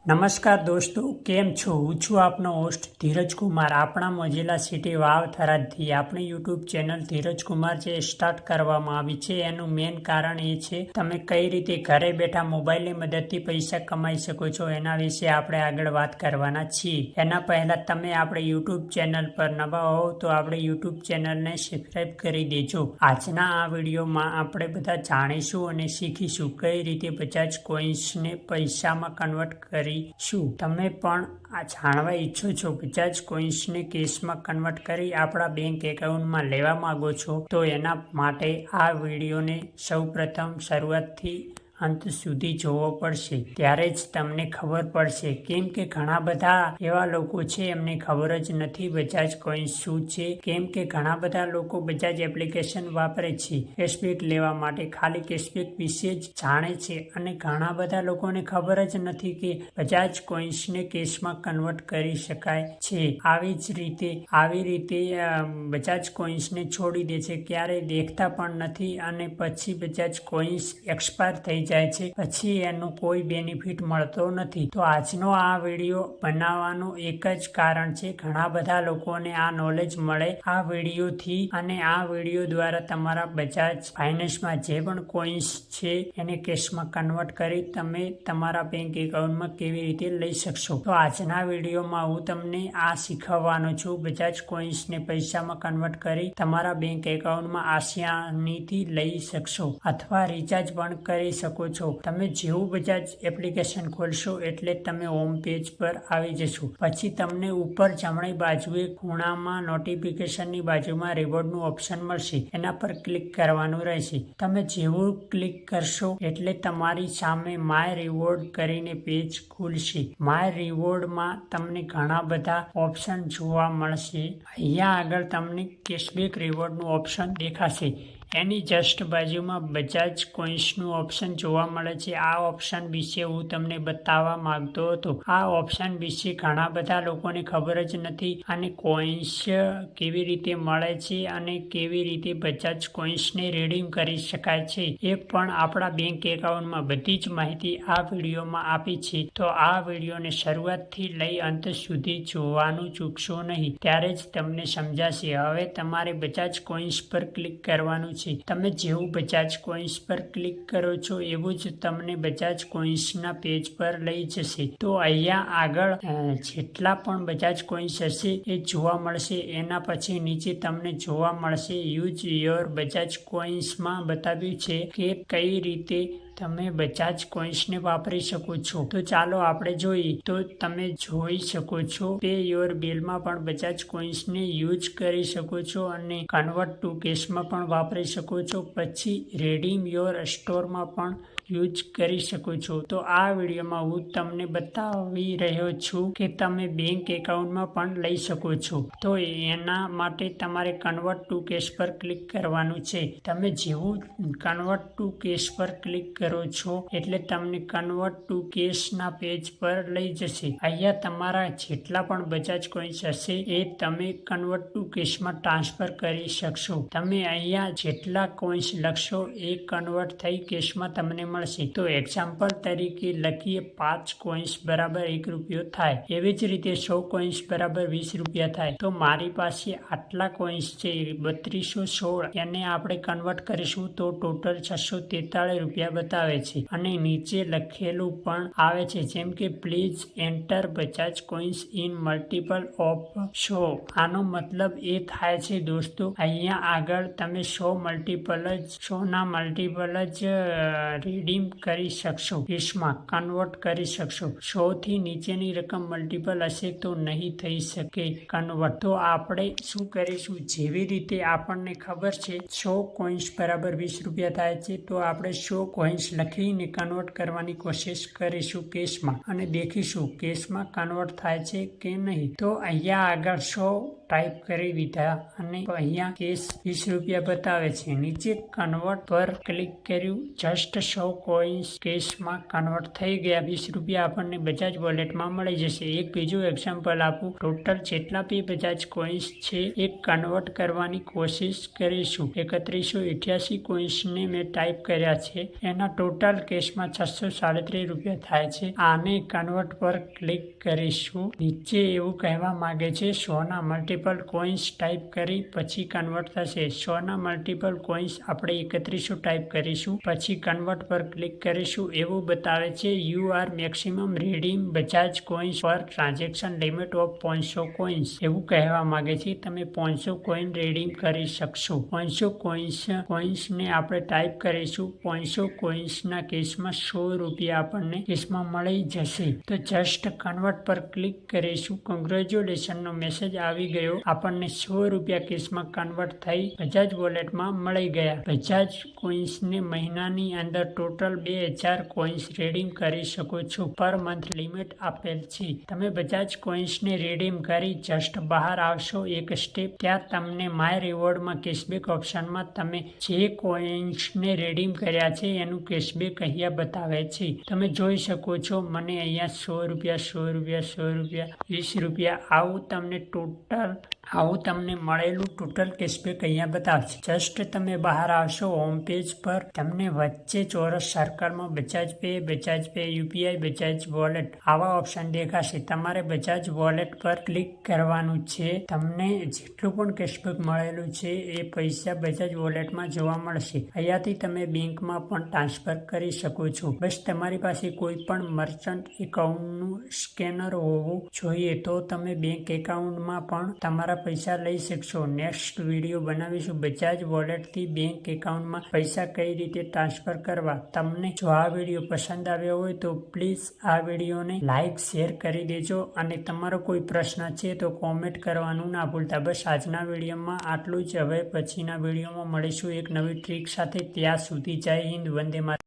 નમસ્કાર દોસ્તો, કેમ છો? હું છું આપનો હોસ્ટ ધીરજ કુમાર. આપણા મોજીલા સિટી વાવ થરાદથી આપણી યુટ્યુબ ચેનલ ધીરજ કુમાર જે સ્ટાર્ટ કરવામાં આવી છે એનું મેઇન કારણ એ છે તમે કઈ રીતે ઘરે બેઠા મોબાઈલની મદદથી પૈસા કમાઈ શકો છો એના વિશે આપણે આગળ વાત કરવાના છીએ. એના પહેલા તમે આપણે યુટ્યુબ ચેનલ પર નવા હોવ તો આપણે યુટ્યુબ ચેનલને સબસ્ક્રાઈબ કરી દેજો. આજના આ વિડીયોમાં આપણે બધા જાણીશું અને શીખીશું કઈ રીતે બજાજ કોઇન્સને પૈસામાં કન્વર્ટ કરી તમે પણ આ જાણવા ઈચ્છો છો બજાજ કોઇન્સને કેશમાં કન્વર્ટ કરી આપણા બેંક એકાઉન્ટમાં લેવા માંગો છો તો એના માટે આ વિડીયોને સૌપ્રથમ શરૂઆતથી અંત સુધી જોવો પડશે, ત્યારે જ તમને ખબર પડશે. કેમ કે ઘણા બધા એવા લોકો છે એમને ખબર જ નથી બજાજ કોઇન્સ શું છે. કેમ કે ઘણા બધા લોકો બજાજ એપ્લિકેશન વાપરે છે કેશબેક લેવા માટે, ખાલી કેશબેક વિશે જ જાણે છે અને ઘણા બધા લોકોને ખબર જ નથી કે બજાજ કોઇન્સને કેશમાં કન્વર્ટ કરી શકાય છે. આવી રીતે બજાજ કોઇન્સને છોડી દે છે, ક્યારેય દેખતા પણ નથી અને પછી બજાજ કોઇન્સ એક્સપાયર થઈ જાય છે, પછી એનું કોઈ બેનિફિટ મળતો નથી. તો આજનો આ વિડીયો બનાવવાનું એક જ કારણ છે, ઘણા બધા લોકોને આ નોલેજ મળે આ વિડીયોથી અને આ વિડીયો દ્વારા તમારા બજાજ ફાઇનાન્સમાં જે પણ કોઇન્સ છે એને કેશમાં કન્વર્ટ કરી તમે તમારા બેંક એકાઉન્ટમાં કેવી રીતે લઈ શકશો. તો આજના વિડીયોમાં હું તમને આ શીખવવાનો છું બજાજ કોઇન્સને પૈસામાં કન્વર્ટ કરી તમારા બેંક એકાઉન્ટમાં આસાનીથી લઈ શકશો અથવા રિચાર્જ પણ કરી શકો છો. તમે જેવું બજાજ એપ્લિકેશન ખોલશો એટલે તમે હોમ પેજ પર આવી જશો. પછી તમને ઉપર જમણી બાજુએ ખૂણામાં નોટિફિકેશનની બાજુમાં રિવોર્ડનું ઓપ્શન મળશે, એના પર ક્લિક કરવાનું રહેશે. તમે જેવું ક્લિક કરશો એટલે તમારી સામે માય રિવોર્ડ કરીને પેજ ખુલશે. માય રિવોર્ડમાં તમને ઘણા બધા ઓપ્શન જોવા મળશે. અહીંયા આગળ તમને કેશબેક રિવોર્ડનું ઓપ્શન દેખાશે. એની જસ્ટ બાજુમાં બજાજ કોઇન્સનું ઓપ્શન જોવા મળે છે. આ ઓપ્શન વિશે હું તમને બતાવવા માંગતો હતો. આ ઓપ્શન વિશે ઘણા બધા લોકોને ખબર જ નથી અને કોઇન્સ કેવી રીતે મળે છે અને કેવી રીતે બજાજ કોઇન્સને રીડીમ કરી શકાય છે એ પણ આપણા બેંક એકાઉન્ટમાં બધી જ માહિતી આ વિડીયોમાં આપી છે. તો આ વિડીયોને શરૂઆતથી લઈ અંત સુધી જોવાનું ચૂકશો નહીં, ત્યારે જ તમને સમજાશે. હવે તમારે બજાજ કોઇન્સ પર ક્લિક કરવાનું છે. તમે જેવું બજાજ કોઇન્સ પર ક્લિક કરો છો એવું જ તમને બજાજ કોઇન્સના પેજ પર લઈ જશે. તો અહીંયા આગળ જેટલા પણ બજાજ કોઇન્સ હશે એ જોવા મળશે. એના પછી નીચે તમને જોવા મળશે યુઝ યોર બજાજ કોઇન્સમાં બતાવ્યું છે કે કઈ રીતે તમે બજાજ કોઇન્સને વાપરી શકો છો. તો ચાલો આપણે જોઈએ. તો તમે જોઈ શકો છો પે યોર બિલમાં પણ બજાજ કોઇન્સને યુઝ કરી શકો છો અને કન્વર્ટ ટુ કેશમાં પણ વાપરી શકો છો. પછી રીડીમ યોર સ્ટોરમાં પણ યુઝ કરી શકો છો. તો આ વિડીયોમાં હું તમને બતાવી રહ્યો છું કે તમે બેંક એકાઉન્ટમાં પણ લઈ શકો છો. તો એના માટે તમારે કન્વર્ટ ટુ કેશ પર ક્લિક કરવાનું છે. તમે જેવું કન્વર્ટ ટુ કેશ પર ક્લિક કરો છો એટલે તમને કન્વર્ટ ટુ કેશના પેજ પર લઈ જશે. અહીંયા તમારા જેટલા પણ બજાજ કોઇન્સ હશે એ તમે કન્વર્ટ ટુ કેશમાં ટ્રાન્સફર કરી શકશો. તમે અહીંયા જેટલા કોઇન્સ લખશો એ કન્વર્ટ થઈ કેશમાં તમને મળશે. તો એક્ઝામ્પલ તરીકે લખીએ 5 કોઇન્સ બરાબર 1 રૂપિયો થાય. એવી જ રીતે 100 કોઇન્સ બરાબર 20 રૂપિયા થાય. તો મારી પાસે આટલા કોઇન્સ છે 3216, એને આપણે કન્વર્ટ કરીશું તો ટોટલ 643 રૂપિયા બતાવે છે અને નીચે લખેલું પણ આવે છે જેમ કે please enter Bajaj coins in multiple of 100. આનો મતલબ એ થાય છે દોસ્તો, અહીંયા આગળ તમે 100 ના મલ્ટીપલ જ રીડીમ કરી શકશો, કેશમાં કન્વર્ટ કરી શકશો. 100 થી નીચેની રકમ મલ્ટીપલ હશે તો નહીં થઈ શકે કન્વર્ટ. તો આપણે શું કરીશું, જેવી રીતે આપણને ખબર છે 100 કોઇન્સ બરાબર 20 રૂપિયા થાય છે તો આપણે 100 કોઇન્સ લખીને કન્વર્ટ કરવાની કોશિશ કરીશું કેશમાં અને દેખીશું કેશમાં કન્વર્ટ થાય છે કે નહીં. તો અહીંયા આગળ 100 ટાઈપ કરી દીધા અને અહીંયા કેશ 20 રૂપિયા બતાવે છે. નીચે કન્વર્ટ પર ક્લિક કર્યું. જસ્ટ 100 કોઈન્સ કેશમાં કન્વર્ટ થઈ ગયા. 20 રૂપિયા આપણને બજાજ વોલેટમાં મળી જશે. એક બીજું એક્ઝામ્પલ આપું. ટોટલ જેટલા બી બજાજ કોઈન્સ છે એ કન્વર્ટ કરવાની કોશિશ કરીશું. 3188 કોઈન્સને મેં ટાઈપ કર્યા છે. એના ટોટલ કેશમાં 637 રૂપિયા થાય છે. આને કન્વર્ટ પર ક્લિક કરીશું. નીચે એવું કહેવા માંગે છે 100 ના મલ્ટિપલ કોઈન્સ ટાઈપ કરી પછી કન્વર્ટ થશે. 100 ના મલ્ટિપલ કોઈન્સ આપણે 3100 ટાઈપ કરીશું પછી કન્વર્ટ પર ક્લિક કરીશું. એવું બતાવે છે you are maximum redeem Bajaj coins પર ટ્રાન્ઝેક્શન લિમિટ ઓફ 500 કોઈન્સ. એવું કહેવા માંગે છે તમે 500 કોઈન રીડીમ કરી શકશો. 500 કોઈન્સને આપણે ટાઈપ કરીશું. 500 કોઈન્સના કેસમાં 100 રૂપિયા આપણને કેસમાં મળી જશે. તો જસ્ટ કન્વર્ટ પર ક્લિક કરીશું. કોંગ્રેચ્યુલેશન નો મેસેજ આવી ગયો. આપણને 100 રૂપિયા કેસમાં કન્વર્ટ થઈ બજાજ વોલેટમાં મળી ગયા. બજાજ કોઈન્સને મહિનાની અંદર ટોટલ 2000 કોઈન્સ રીડીમ કરી શકો છો. પર મંથ લિમિટ આપેલ છે. તમે બજાજ કોઈન્સને રીડીમ કરી જસ્ટ બહાર આવશો એક સ્ટેપ, ત્યાં તમને માય રિવોર્ડમાં કેશબેક ઓપ્શનમાં તમે જે કોઈન્સને રીડીમ કર્યા છે એનું કેશબેક અહીંયા બતાવે છે. તમે જોઈ શકો છો મને અહીંયા 100 રૂપિયા 100 રૂપિયા 100 રૂપિયા 20 રૂપિયા આવું તમને મળેલું ટોટલ કેશબેક અહીંયા બતાવશે. જસ્ટ તમે બહાર આવશો હોમ પેજ પર, તમને વચ્ચે ચોરસ સર્કલમાં Bajaj pay, UPI, Bajaj wallet આવા ઓપ્શન દેખાશે. તમારે બજાજ વોલેટ પર ક્લિક કરવાનું છે. તમને જેટલું પણ કેશબેક મળેલું છે એ પૈસા બજાજ વોલેટમાં જોવા મળશે. અહીંયાથી તમે બેંકમાં પણ ટ્રાન્સફર કરી શકો છો. બસ તમારી પાસે કોઈ પણ મર્ચન્ટ એકાઉન્ટનું સ્કેનર હોવું જોઈએ તો તમે બેંક એકાઉન્ટમાં પણ તમારા પૈસા લઈ શકશો. નેક્સ્ટ વિડીયો બનાવીશું બજાજ વોલેટથી બેંક એકાઉન્ટમાં પૈસા કઈ રીતે ટ્રાન્સફર કરવા. તમને જો આ વિડીયો પસંદ આવ્યો હોય તો પ્લીઝ આ વિડીયોને લાઈક શેર કરી દેજો અને તમારો કોઈ પ્રશ્ન છે તો કોમેન્ટ કરવાનું ના ભૂલતા. બસ આજના વિડીયોમાં આટલું જ. હવે પછીના વિડીયોમાં મળીશું એક નવી ટ્રીક સાથે. ત્યાં સુધી જય હિન્દ, વંદે માતરમ.